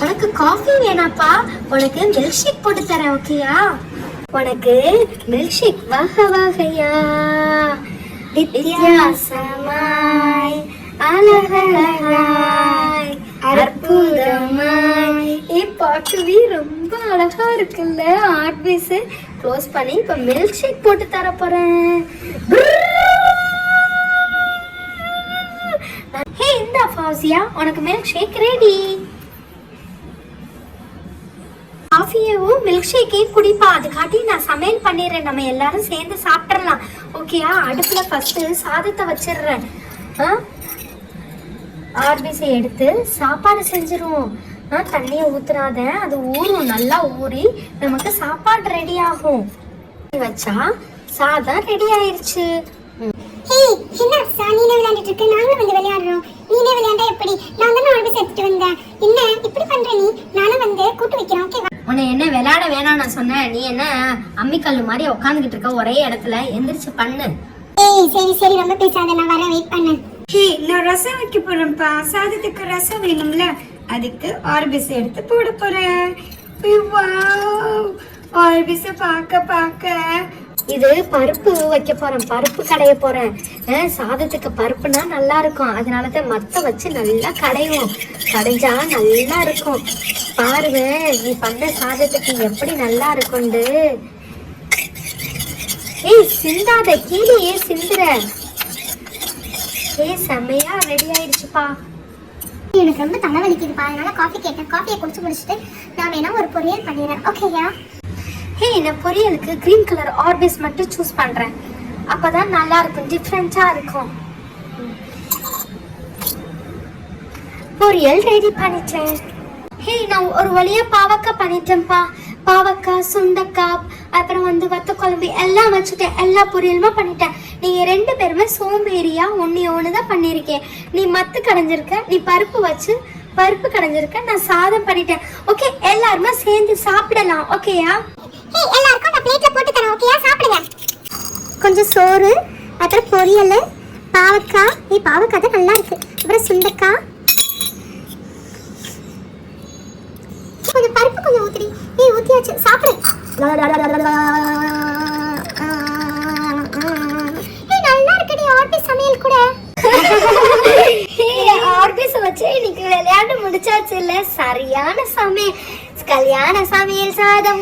உனக்கு காஃபி வேணாப்பா, உனக்கு மில்க் ஷேக் போட்டு தரேன். ஓகேயா? உனக்கு மில்க் ஷேக் வகை வகையா, வித்தியாசமாய், அழகழகாய், அற்புதமாய். பாட்டுவி ரொம்ப அழகா இருக்குல்ல. ஆர்பிஸ் க்ளோஸ் பண்ணி இப்ப மில்க் ஷேக் போட்டு தர போறேன். ஹே, இந்த ஃபௌசியா, உனக்கு மில்க் ஷேக் ரெடி. காஃபியவும் மில்க் ஷேக்கையும் குடிப்பா. அதுக்காட்டி நான் சமையல் பண்ணிடுறேன். நம்ம எல்லாரும் சேர்ந்து சாப்பிட்றலாம். ஓகேயா? அடுப்புல ஃபர்ஸ்ட் சாதத்தை வச்சிடுறேன். ஆர்பிஸை எடுத்து சாப்பாடு செஞ்சிருவோம். தண்ணியை ஊத்துறாத, அது ஊறும். நல்லா ஊறி நமக்கு சாப்பாடு ரெடி ஆகும். வச்சா சாதம் ரெடி ஆயிருச்சு. என்ன நீனே விளையாண்டுட்டு இருக்க, நாங்களும் வந்து விளையாடுறோம். நீனே விளையாண்டா எப்படி? நான் தானே ஆர்பிஸ் எடுத்துட்டு வந்தேன். என்ன இப்படி பண்ற நீ? நானும் வந்து கூட்டு வைக்கிறேன். ஓகேவா? உன்னை என்ன விளையாட வேணாம் நான் சொன்னேன். நீ என்ன அம்மிக்கல்லு மாதிரி உட்காந்துக்கிட்டு இருக்க ஒரே இடத்துல? எந்திரிச்சு பண்ணு. சரி சரி, ரொம்ப பேசாத, நான் வரேன், வெயிட் பண்ணு. நான் ரசம் வைக்க போறேன்ப்பா. சாதத்துக்கு ரசம் வேணும்ல, அதுக்கு ஆர்பிஸ் எடுத்து போட போறேன். ஆர்பிஸ பார்க்க இது பருப்பு வைக்க போறேன், பருப்பு கடைய போறேன். சாதத்துக்கு பருப்புனா நல்லா இருக்கும். அதனாலதான் மத்த வச்சு நல்லா கடைவோம். கடைஞ்சா நல்லா இருக்கும். பாருவேன் நீ பண்ண சாதத்துக்கு எப்படி நல்லா இருக்கும்னு. சிந்தாத, கீழே சிந்துற. செம்மையா ரெடி ஆயிடுச்சுப்பா. எனக்கு ரொம்ப தலை வலிக்குதுப்பா, அதனால காஃபி கேட்டேன். காஃபியை குடிச்சு முடிச்சுட்டு நான் வேணா ஒரு பொரியல் பண்ணிடுறேன். ஓகேயா? நான் பொரியலுக்கு கிரீன் கலர் ஆர்பிஸ் மட்டும் சூஸ் பண்றேன். அப்பதான் நல்லா இருக்கும், டிஃப்ரெண்டா இருக்கும். பொரியல் ரெடி பண்ணிட்டேன். நான் ஒரு வழியா பாவக்காய் பண்ணிட்டேன்ப்பா. பாவக்காய், சுண்டக்காய், அப்புறம் வத்த குழம்பு எல்லாம் வச்சுட்டேன். எல்லா பொரியலுமே பண்ணிட்டேன். நீங்க 2 பேருமே சோம்பேறியா ஒன்னு தான் பண்ணிருக்கேன். நீ மத்து கடைஞ்சிருக்க, நீ பருப்பு வச்சு பருப்பு கடைஞ்சிருக்க, நான் சாதம் பண்ணிட்டேன். ஓகே, எல்லாருமே சேர்ந்து சாப்பிடலாம். ஓகேயா? எல்லாருக்கும் நான் பிளேட்ல போட்டு தரேன். ஓகேயா? சாப்பிடுங்க. கொஞ்சம் சோறு, அப்புறம் பொரியல், பாவக்காய். பாவக்காய் தான் நல்லா இருக்கு. அப்புறம் சுண்டக்காய், கொஞ்சம் பருப்பு கொஞ்சம் ஊத்துடி. ஊத்தியாச்சு, சாப்பிடு. நல்லா இருக்குடி ஆர்பிஸ் சமையல் கூட. ஆர்பிஸ் வச்சு இன்னைக்கு விளையாண்டு முடிச்சாச்சு இல்ல? சரியான சமையல், கல்யாண சமையல் சாதம்.